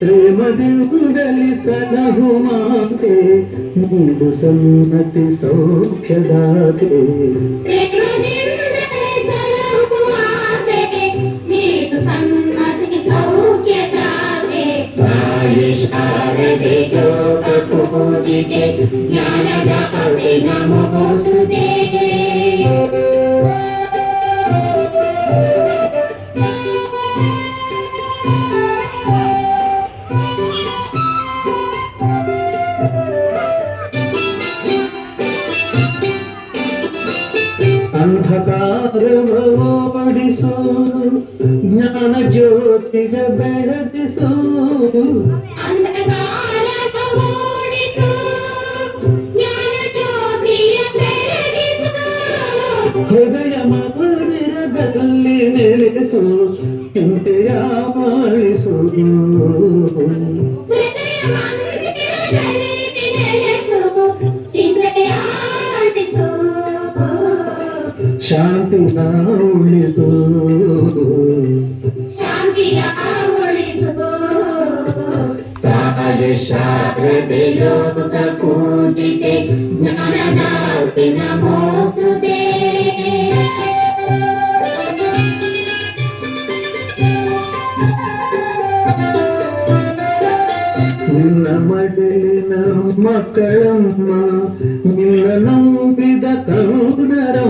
ಪ್ರೇಮದಿಂದಲಿ ಸಲಹು ಮಾತೆ ನೀಡು ಸನ್ನತಿ ಸೌಖ್ಯದಾತೆ ಶಾರದೆ ಲೋಕ ಪೂಜಿಗೆ ಜ್ಞಾನದ ನಮೋಸ್ತುತೆ ಅಂಧಕಾರವೋಡಿಸು ಜ್ಞಾನ ಜ್ಯೋತಿಗ ಬೆಳಗಿಸು ಹೃದಯ ಮಂದಿರದಲ್ಲಿ ನೆಲೆಸು ಚಿಂತೆಯ ಮಾಡಿಸು ಶಾಂತಿ ಉಳಿಸು ಸಾಯ ಶಾರದೆ ಲೋಕ ಪೂಜಿಗೆ ಜ್ಞಾನದಾತೆ ನಮೋಸ್ತುತೆ ನಿನ್ನ ಮಡಿಲಿನ ಮಕ್ಕಳಮ್ಮ